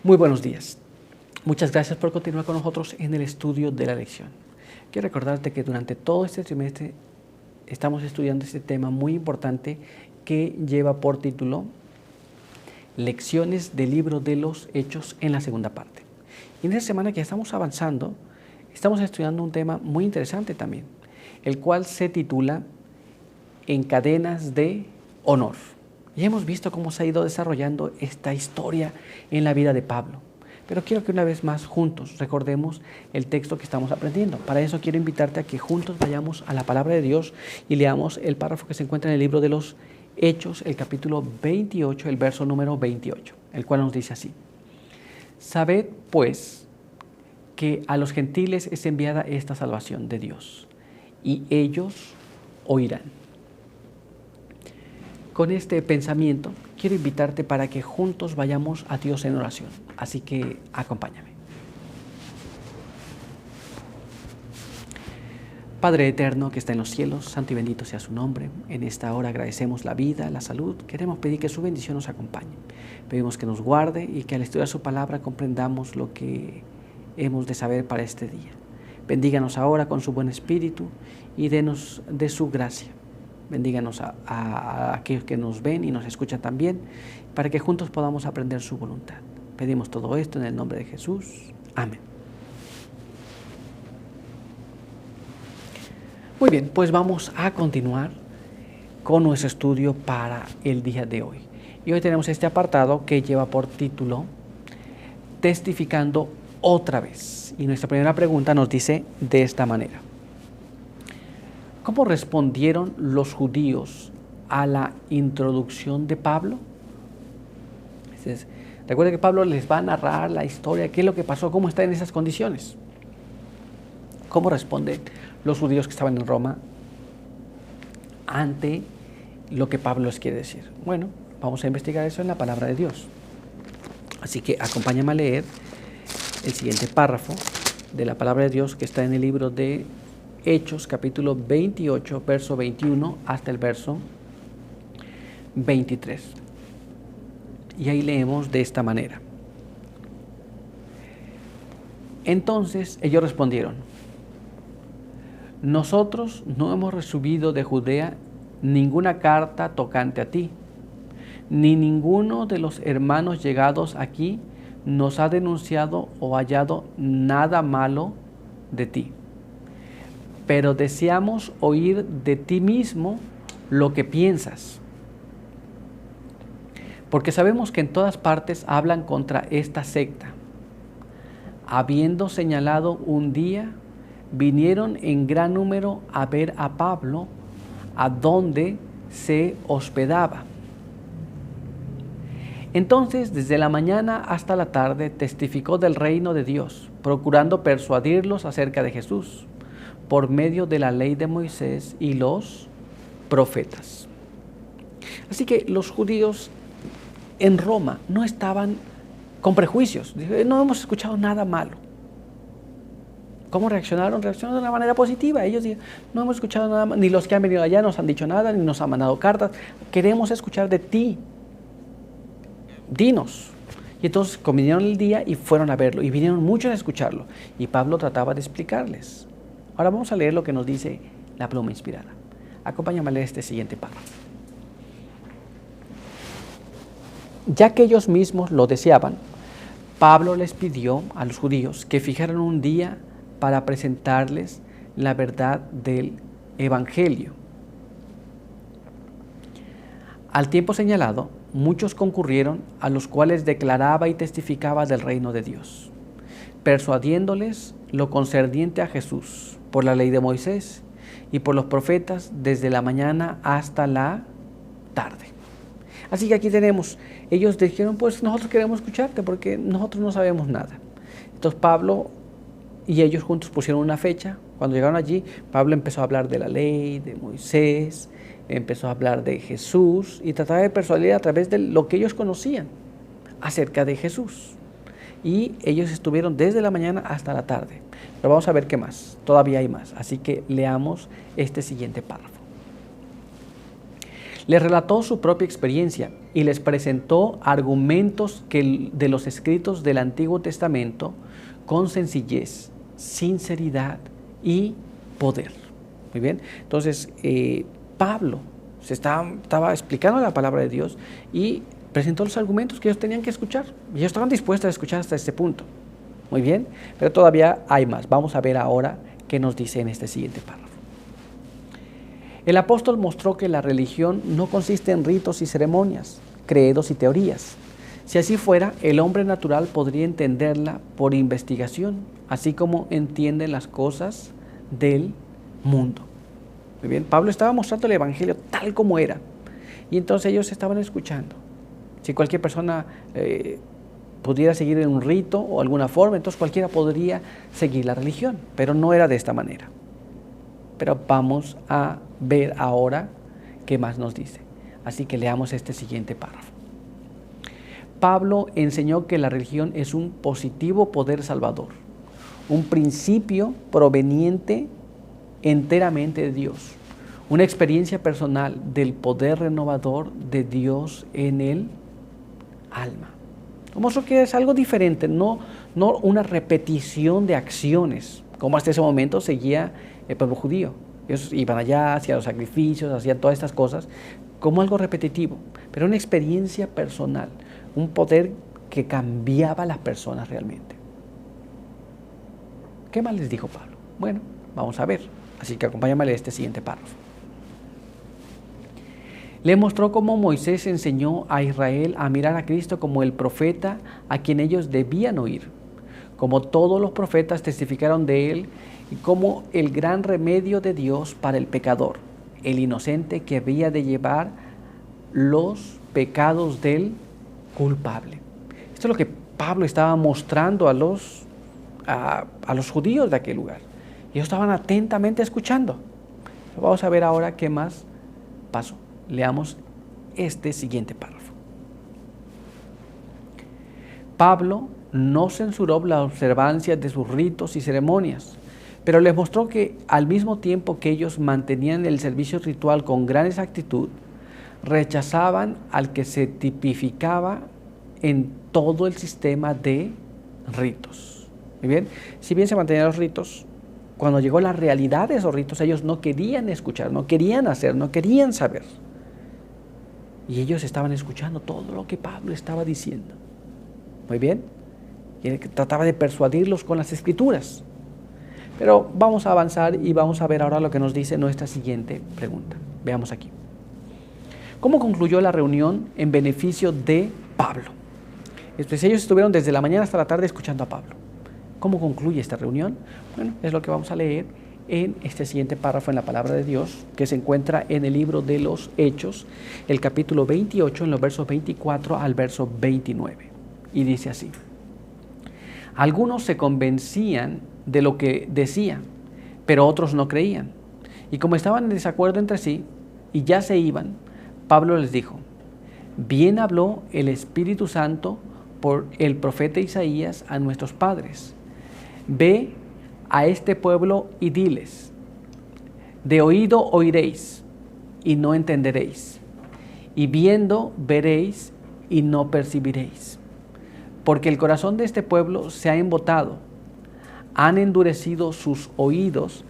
Muy buenos días. Muchas gracias por continuar con nosotros en el estudio de la lección. Quiero recordarte que durante todo este trimestre estamos estudiando este tema muy importante que lleva por título Lecciones del libro de los Hechos en la segunda parte. Y en esta semana que estamos avanzando, estamos estudiando un tema muy interesante también, el cual se titula En cadenas de honor. Y hemos visto cómo se ha ido desarrollando esta historia en la vida de Pablo. Pero quiero que una vez más juntos recordemos el texto que estamos aprendiendo. Para eso quiero invitarte a que juntos vayamos a la palabra de Dios y leamos el párrafo que se encuentra en el libro de los Hechos, el capítulo 28, el verso número 28, el cual nos dice así: Sabed, pues, que a los gentiles es enviada esta salvación de Dios, y ellos oirán. Con este pensamiento, quiero invitarte para que juntos vayamos a Dios en oración. Así que acompáñame. Padre eterno que está en los cielos, santo y bendito sea su nombre. En esta hora agradecemos la vida, la salud. Queremos pedir que su bendición nos acompañe. Pedimos que nos guarde y que al estudiar su palabra comprendamos lo que hemos de saber para este día. Bendíganos ahora con su buen espíritu y denos de su gracia. Bendíganos a aquellos que nos ven y nos escuchan también, para que juntos podamos aprender su voluntad. Pedimos todo esto en el nombre de Jesús. Amén. Muy bien, pues vamos a continuar con nuestro estudio para el día de hoy. Y hoy tenemos este apartado que lleva por título Testificando otra vez. Y nuestra primera pregunta nos dice de esta manera: ¿cómo respondieron los judíos a la introducción de Pablo? Entonces, recuerda que Pablo les va a narrar la historia, qué es lo que pasó, cómo está en esas condiciones. ¿Cómo responden los judíos que estaban en Roma ante lo que Pablo les quiere decir? Bueno, vamos a investigar eso en la palabra de Dios. Así que acompáñame a leer el siguiente párrafo de la palabra de Dios que está en el libro de Hechos, capítulo 28, verso 21 hasta el verso 23. Y ahí leemos de esta manera: Entonces ellos respondieron: Nosotros no hemos recibido de Judea ninguna carta tocante a ti, ni ninguno de los hermanos llegados aquí nos ha denunciado o hallado nada malo de ti. Pero deseamos oír de ti mismo lo que piensas, porque sabemos que en todas partes hablan contra esta secta. Habiendo señalado un día, vinieron en gran número a ver a Pablo, a donde se hospedaba. Entonces, desde la mañana hasta la tarde, testificó del reino de Dios, procurando persuadirlos acerca de Jesús, por medio de la ley de Moisés y los profetas. Así que los judíos en Roma no estaban con prejuicios. No hemos escuchado nada malo. ¿Cómo reaccionaron? Reaccionaron de una manera positiva. Ellos dijeron: no hemos escuchado nada malo, ni los que han venido allá nos han dicho nada, ni nos han mandado cartas. Queremos escuchar de ti. Dinos. Y entonces vinieron el día y fueron a verlo, y vinieron muchos a escucharlo. Y Pablo trataba de explicarles. Ahora vamos a leer lo que nos dice la pluma inspirada. Acompáñame a leer este siguiente párrafo. Ya que ellos mismos lo deseaban, Pablo les pidió a los judíos que fijaran un día para presentarles la verdad del Evangelio. Al tiempo señalado, muchos concurrieron, a los cuales declaraba y testificaba del reino de Dios, persuadiéndoles lo concerniente a Jesús por la ley de Moisés y por los profetas desde la mañana hasta la tarde. Así que aquí tenemos, ellos dijeron: pues nosotros queremos escucharte porque nosotros no sabemos nada. Entonces Pablo y ellos juntos pusieron una fecha. Cuando llegaron allí, Pablo empezó a hablar de la ley, de Moisés, empezó a hablar de Jesús y trataba de persuadir a través de lo que ellos conocían acerca de Jesús. Y ellos estuvieron desde la mañana hasta la tarde. Pero vamos a ver qué más, todavía hay más. Así que leamos este siguiente párrafo. Les relató su propia experiencia y les presentó argumentos de los escritos del Antiguo Testamento con sencillez, sinceridad y poder. Muy bien, entonces Pablo estaba explicando la palabra de Dios y presentó los argumentos que ellos tenían que escuchar. Y ellos estaban dispuestos a escuchar hasta este punto. Muy bien, pero todavía hay más. Vamos a ver ahora qué nos dice en este siguiente párrafo. El apóstol mostró que la religión no consiste en ritos y ceremonias, credos y teorías. Si así fuera, el hombre natural podría entenderla por investigación, así como entiende las cosas del mundo. Muy bien, Pablo estaba mostrando el evangelio tal como era, y entonces ellos estaban escuchando. Si cualquier persona pudiera seguir en un rito o alguna forma, entonces cualquiera podría seguir la religión, pero no era de esta manera. Pero vamos a ver ahora qué más nos dice. Así que leamos este siguiente párrafo. Pablo enseñó que la religión es un positivo poder salvador, un principio proveniente enteramente de Dios, una experiencia personal del poder renovador de Dios en el alma. Mostró que es algo diferente, no una repetición de acciones, como hasta ese momento seguía el pueblo judío. Ellos iban allá, hacían los sacrificios, hacían todas estas cosas, como algo repetitivo, pero una experiencia personal, un poder que cambiaba a las personas realmente. ¿Qué más les dijo Pablo? Bueno, vamos a ver, así que acompáñame a leer este siguiente párrafo. Le mostró cómo Moisés enseñó a Israel a mirar a Cristo como el profeta a quien ellos debían oír, como todos los profetas testificaron de él y como el gran remedio de Dios para el pecador, el inocente que había de llevar los pecados del culpable. Esto es lo que Pablo estaba mostrando a los judíos de aquel lugar. Ellos estaban atentamente escuchando. Vamos a ver ahora qué más pasó. Leamos este siguiente párrafo. Pablo no censuró la observancia de sus ritos y ceremonias, pero les mostró que al mismo tiempo que ellos mantenían el servicio ritual con gran exactitud, rechazaban al que se tipificaba en todo el sistema de ritos. Muy bien, si bien se mantenían los ritos, cuando llegó la realidad de esos ritos, ellos no querían escuchar, no querían hacer, no querían saber. Y ellos estaban escuchando todo lo que Pablo estaba diciendo. Muy bien. Y él trataba de persuadirlos con las escrituras. Pero vamos a avanzar y vamos a ver ahora lo que nos dice nuestra siguiente pregunta. Veamos aquí. ¿Cómo concluyó la reunión en beneficio de Pablo? Ellos estuvieron desde la mañana hasta la tarde escuchando a Pablo. ¿Cómo concluye esta reunión? Bueno, es lo que vamos a leer en este siguiente párrafo en la palabra de Dios, que se encuentra en el libro de los Hechos, el capítulo 28, en los versos 24 al verso 29. Y dice así: algunos se convencían de lo que decía, pero otros no creían. Y como estaban en desacuerdo entre sí y ya se iban, Pablo les dijo: bien habló el Espíritu Santo por el profeta Isaías a nuestros padres. Ve a este pueblo y diles: de oído oiréis y no entenderéis, y viendo veréis y no percibiréis. Porque el corazón de este pueblo se ha embotado, han endurecido sus oídos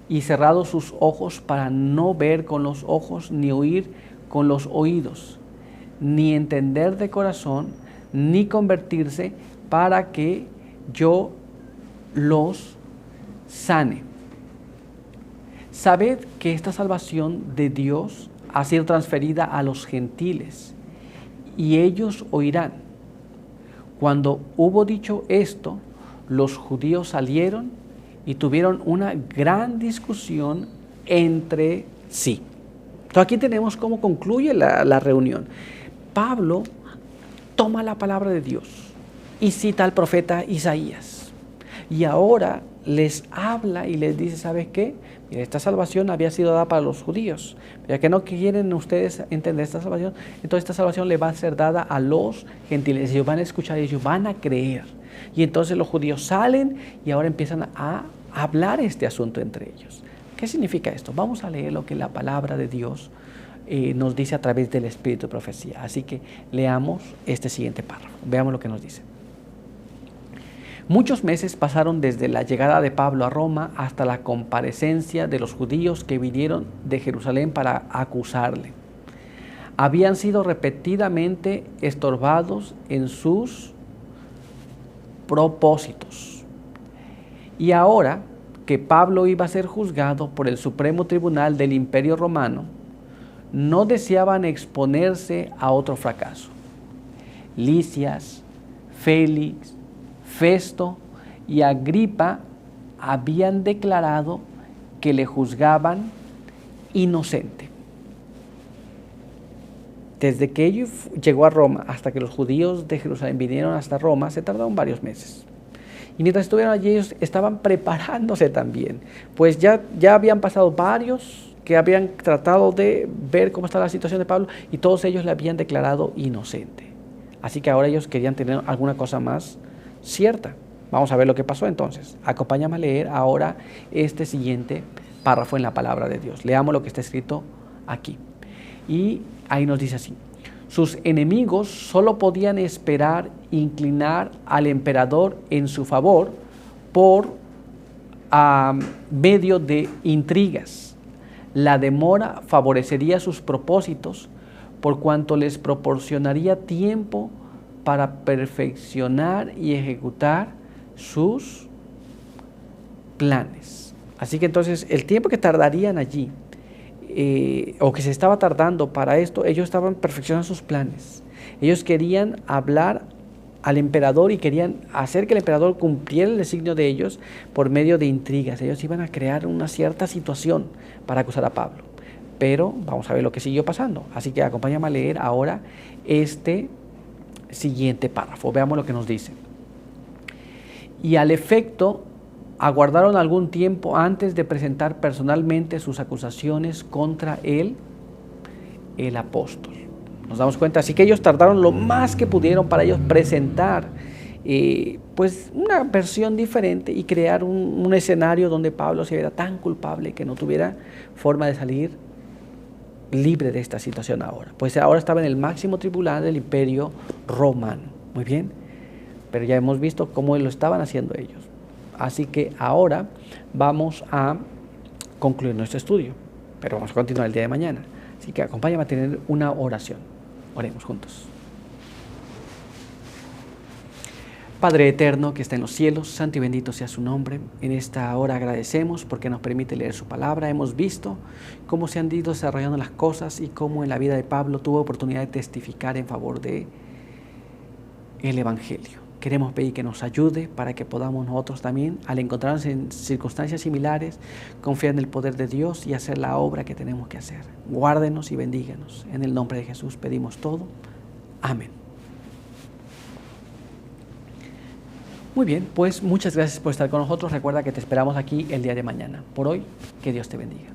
y cerrado sus ojos para no ver con los ojos, ni oír con los oídos, ni entender de corazón, ni convertirse, para que yo los sane. Sabed que esta salvación de Dios ha sido transferida a los gentiles, y ellos oirán. Cuando hubo dicho esto, los judíos salieron y tuvieron una gran discusión entre sí. Entonces aquí tenemos cómo concluye la reunión. Pablo toma la palabra de Dios y cita al profeta Isaías. Y ahora les habla y les dice: ¿sabes qué? Mira, esta salvación había sido dada para los judíos. Ya que no quieren ustedes entender esta salvación, entonces esta salvación le va a ser dada a los gentiles. Ellos van a escuchar y ellos van a creer. Y entonces los judíos salen y ahora empiezan a hablar este asunto entre ellos. ¿Qué significa esto? Vamos a leer lo que la palabra de Dios nos dice a través del Espíritu de Profecía. Así que leamos este siguiente párrafo. Veamos lo que nos dice. Muchos meses pasaron desde la llegada de Pablo a Roma hasta la comparecencia de los judíos que vinieron de Jerusalén para acusarle. Habían sido repetidamente estorbados en sus propósitos. Y ahora que Pablo iba a ser juzgado por el Supremo Tribunal del Imperio Romano, no deseaban exponerse a otro fracaso. Lisias, Félix, Festo y Agripa habían declarado que le juzgaban inocente. Desde que ellos llegó a Roma hasta que los judíos de Jerusalén vinieron hasta Roma, se tardaron varios meses. Y mientras estuvieron allí, ellos estaban preparándose también, pues ya habían pasado varios que habían tratado de ver cómo estaba la situación de Pablo y todos ellos le habían declarado inocente. Así que ahora ellos querían tener alguna cosa más cierta. Vamos a ver lo que pasó entonces. Acompáñame a leer ahora este siguiente párrafo en la palabra de Dios. Leamos lo que está escrito aquí. Y ahí nos dice así: sus enemigos solo podían esperar inclinar al emperador en su favor por medio de intrigas. La demora favorecería sus propósitos por cuanto les proporcionaría tiempo para perfeccionar y ejecutar sus planes. Así que entonces el tiempo que tardarían allí, o que se estaba tardando para esto, ellos estaban perfeccionando sus planes. Ellos querían hablar al emperador y querían hacer que el emperador cumpliera el designio de ellos por medio de intrigas. Ellos iban a crear una cierta situación para acusar a Pablo. Pero vamos a ver lo que siguió pasando. Así que acompáñame a leer ahora este siguiente párrafo. Veamos lo que nos dice. Y al efecto, aguardaron algún tiempo antes de presentar personalmente sus acusaciones contra él, el apóstol. Nos damos cuenta, así que ellos tardaron lo más que pudieron para ellos presentar pues una versión diferente y crear un escenario donde Pablo se viera tan culpable que no tuviera forma de salir libre de esta situación ahora. Pues ahora estaba en el máximo tribunal del Imperio Romano. Muy bien, pero ya hemos visto cómo lo estaban haciendo ellos. Así que ahora vamos a concluir nuestro estudio, pero vamos a continuar el día de mañana. Así que acompáñame a tener una oración. Oremos juntos. Padre eterno que está en los cielos, santo y bendito sea su nombre. En esta hora agradecemos porque nos permite leer su palabra. Hemos visto cómo se han ido desarrollando las cosas y cómo en la vida de Pablo tuvo oportunidad de testificar en favor de el Evangelio. Queremos pedir que nos ayude para que podamos nosotros también, al encontrarnos en circunstancias similares, confiar en el poder de Dios y hacer la obra que tenemos que hacer. Guárdenos y bendíganos. En el nombre de Jesús pedimos todo. Amén. Muy bien, pues muchas gracias por estar con nosotros. Recuerda que te esperamos aquí el día de mañana. Por hoy, que Dios te bendiga.